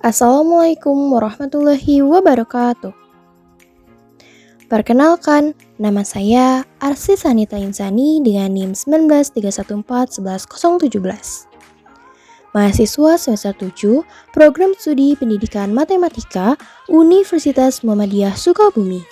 Assalamualaikum warahmatullahi wabarakatuh. Perkenalkan, nama saya Arsi Sanita Insani dengan NIM 193141117. Mahasiswa semester 7, Program Studi Pendidikan Matematika, Universitas Muhammadiyah Sukabumi.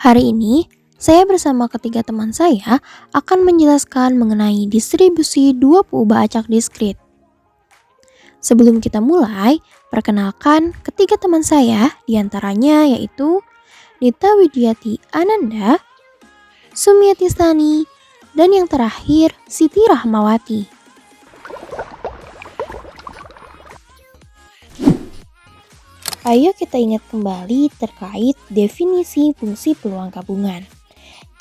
Hari ini, saya bersama ketiga teman saya akan menjelaskan mengenai distribusi dua peubah acak diskrit. Sebelum kita mulai, perkenalkan ketiga teman saya, diantaranya yaitu Nita Widiati Ananda, Sumiati Stani, dan yang terakhir Siti Rahmawati. Ayo kita ingat kembali terkait definisi fungsi peluang gabungan.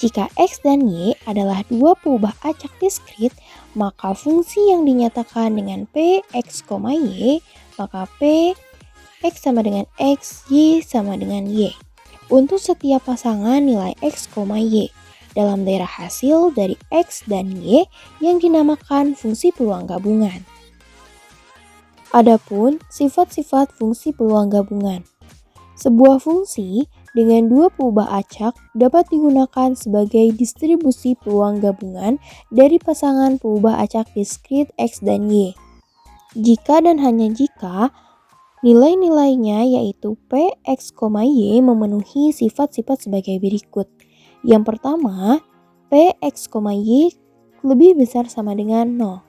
Jika X dan Y adalah dua peubah acak diskrit, maka fungsi yang dinyatakan dengan P, X, Y, maka P, X sama dengan X, Y sama dengan Y. Untuk setiap pasangan nilai X, Y dalam daerah hasil dari X dan Y yang dinamakan fungsi peluang gabungan. Adapun sifat-sifat fungsi peluang gabungan. Sebuah fungsi dengan dua peubah acak dapat digunakan sebagai distribusi peluang gabungan dari pasangan peubah acak diskrit X dan Y. Jika dan hanya jika nilai-nilainya yaitu P, X, Y memenuhi sifat-sifat sebagai berikut. Yang pertama, P, X, Y lebih besar sama dengan 0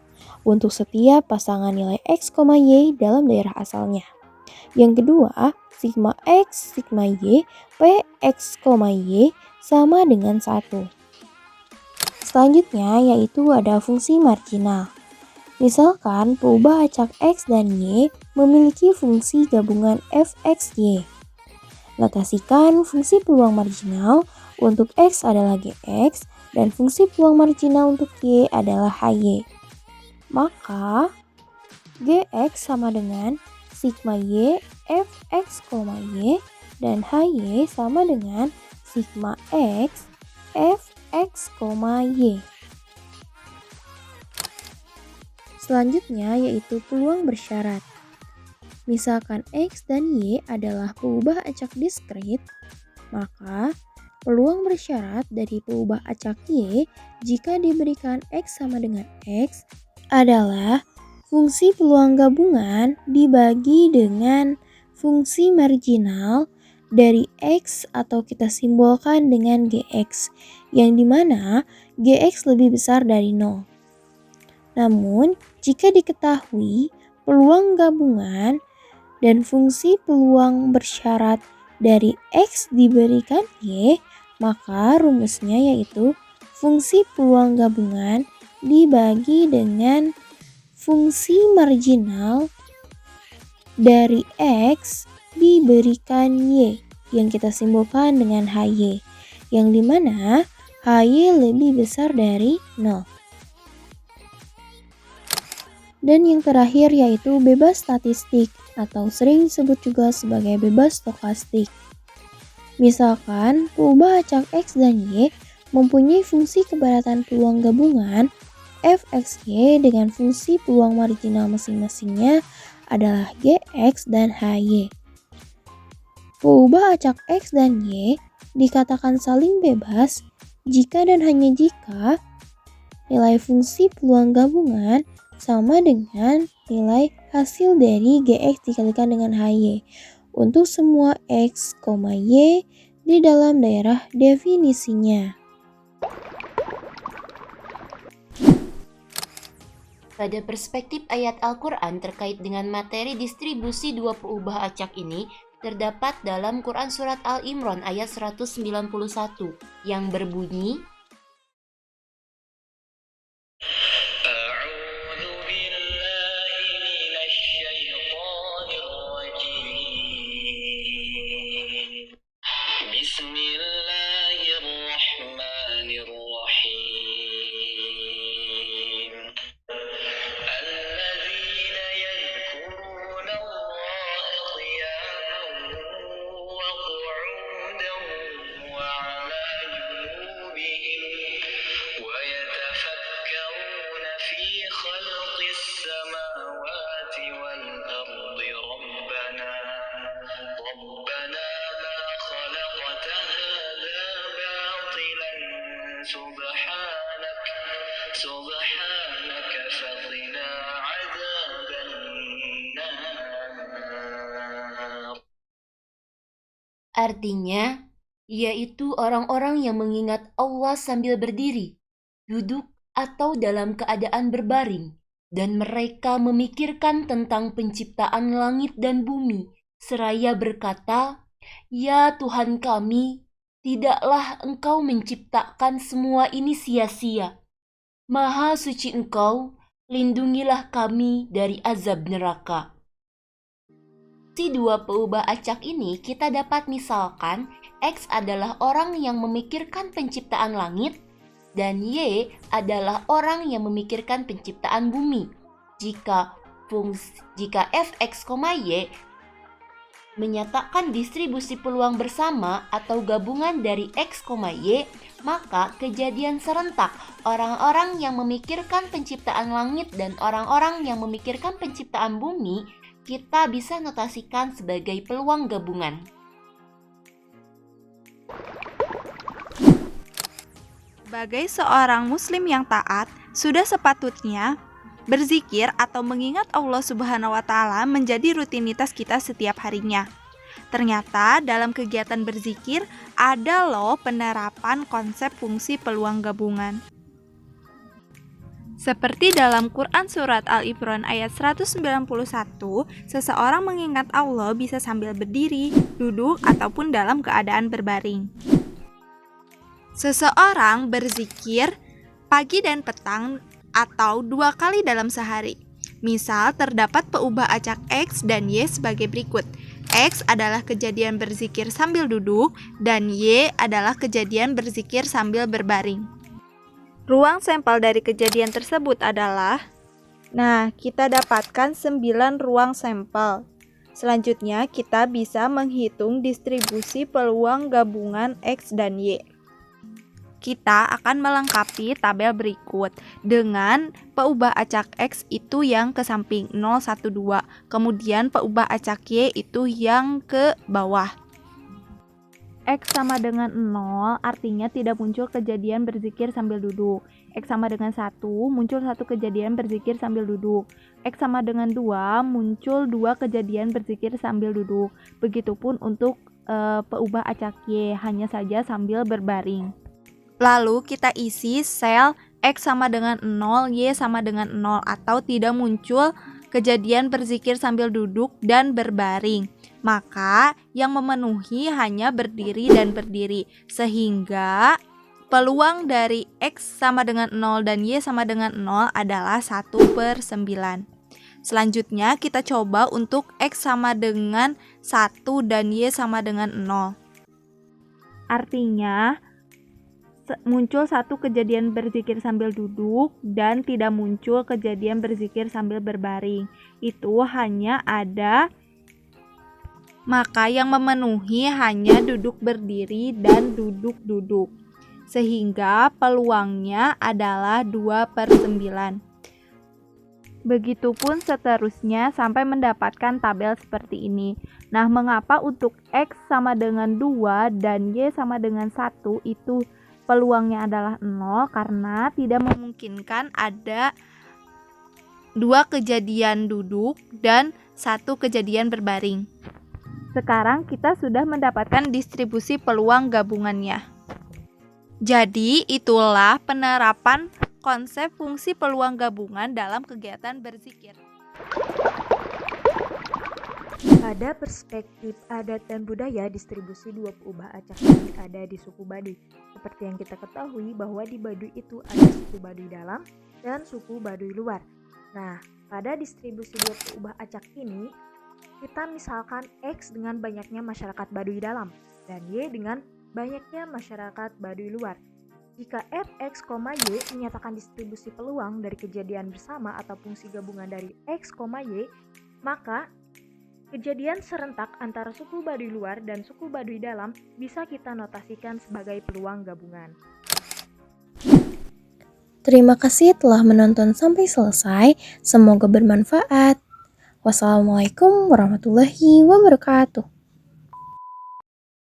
untuk setiap pasangan nilai X, Y dalam daerah asalnya. Yang kedua, sigma X, sigma Y, P, X, Y sama dengan 1. Selanjutnya yaitu ada fungsi marginal. Misalkan peubah acak X dan Y memiliki fungsi gabungan fxy. Notasikan fungsi peluang marginal untuk X adalah Gx dan fungsi peluang marginal untuk Y adalah Hy. Maka Gx sama dengan sigma Y fx, Y dan Hy sama dengan sigma X fx, Y. Selanjutnya yaitu peluang bersyarat. Misalkan X dan Y adalah peubah acak diskrit, maka peluang bersyarat dari peubah acak Y jika diberikan X sama dengan X adalah fungsi peluang gabungan dibagi dengan fungsi marginal dari X atau kita simbolkan dengan Gx, yang dimana Gx lebih besar dari 0. Namun, jika diketahui peluang gabungan dan fungsi peluang bersyarat dari X diberikan Y, maka rumusnya yaitu fungsi peluang gabungan dibagi dengan fungsi marginal dari X diberikan Y yang kita simbolkan dengan Hy, yang dimana Hy lebih besar dari 0. Dan yang terakhir yaitu bebas statistik atau sering disebut juga sebagai bebas stokastik. Misalkan peubah acak X dan Y mempunyai fungsi kepadatan peluang gabungan fxy dengan fungsi peluang marginal masing-masingnya adalah Gx dan Hy. Peubah acak X dan Y dikatakan saling bebas jika dan hanya jika nilai fungsi peluang gabungan sama dengan nilai hasil dari Gx dikalikan dengan Hy untuk semua X, Y di dalam daerah definisinya. Pada perspektif ayat Al-Quran terkait dengan materi distribusi dua peubah acak ini, terdapat dalam Quran Surat Al-Imran ayat 191 yang berbunyi, Artinya, yaitu orang-orang yang mengingat Allah sambil berdiri, duduk, atau dalam keadaan berbaring, dan mereka memikirkan tentang penciptaan langit dan bumi, seraya berkata, "Ya Tuhan kami, tidaklah Engkau menciptakan semua ini sia-sia. Maha suci Engkau, lindungilah kami dari azab neraka." Si dua peubah acak ini kita dapat misalkan X adalah orang yang memikirkan penciptaan langit dan Y adalah orang yang memikirkan penciptaan bumi. Jika fx, y menyatakan distribusi peluang bersama atau gabungan dari x, y, maka kejadian serentak orang-orang yang memikirkan penciptaan langit dan orang-orang yang memikirkan penciptaan bumi kita bisa notasikan sebagai peluang gabungan. Sebagai seorang muslim yang taat, sudah sepatutnya berzikir atau mengingat Allah Subhanahu wa taala menjadi rutinitas kita setiap harinya. Ternyata dalam kegiatan berzikir ada loh penerapan konsep fungsi peluang gabungan. Seperti dalam Quran Surat Al-Imran ayat 191, seseorang mengingat Allah bisa sambil berdiri, duduk, ataupun dalam keadaan berbaring. Seseorang berzikir pagi dan petang atau 2 kali dalam sehari. Misal terdapat peubah acak X dan Y sebagai berikut. X adalah kejadian berzikir sambil duduk dan Y adalah kejadian berzikir sambil berbaring. Ruang sampel dari kejadian tersebut adalah, kita dapatkan 9 ruang sampel. Selanjutnya, kita bisa menghitung distribusi peluang gabungan X dan Y. Kita akan melengkapi tabel berikut dengan peubah acak X itu yang ke samping 0, 1, 2. Kemudian peubah acak Y itu yang ke bawah. X sama dengan 0 artinya tidak muncul kejadian berzikir sambil duduk. X sama dengan 1 muncul 1 kejadian berzikir sambil duduk. X sama dengan 2 muncul 2 kejadian berzikir sambil duduk. Begitupun untuk peubah acak Y, hanya saja sambil berbaring. Lalu kita isi sel X sama dengan 0, Y sama dengan 0 atau tidak muncul kejadian berzikir sambil duduk dan berbaring. Maka yang memenuhi hanya berdiri dan berdiri, sehingga peluang dari X sama dengan 0 dan Y sama dengan 0 adalah 1/9. Selanjutnya kita coba untuk X sama dengan 1 dan Y sama dengan 0. Artinya muncul 1 kejadian berzikir sambil duduk dan tidak muncul kejadian berzikir sambil berbaring. Itu hanya ada, maka yang memenuhi hanya duduk berdiri dan duduk-duduk, sehingga peluangnya adalah 2/9. Begitupun seterusnya sampai mendapatkan tabel seperti ini. Nah, mengapa untuk X sama dengan 2 dan Y sama dengan 1 itu peluangnya adalah 0? Karena tidak memungkinkan ada 2 kejadian duduk dan 1 kejadian berbaring. Sekarang kita sudah mendapatkan distribusi peluang gabungannya. Jadi itulah penerapan konsep fungsi peluang gabungan dalam kegiatan berzikir. Pada perspektif adat dan budaya, distribusi dua peubah acak ini ada di suku Baduy. Seperti yang kita ketahui bahwa di Baduy itu ada suku Baduy dalam dan suku Baduy luar. Nah, pada distribusi dua peubah acak ini, kita misalkan X dengan banyaknya masyarakat Baduy dalam dan Y dengan banyaknya masyarakat Baduy luar. Jika fx, y menyatakan distribusi peluang dari kejadian bersama atau fungsi gabungan dari x, y, maka kejadian serentak antara suku Baduy luar dan suku Baduy dalam bisa kita notasikan sebagai peluang gabungan. Terima kasih telah menonton sampai selesai. Semoga bermanfaat. Wassalamualaikum warahmatullahi wabarakatuh.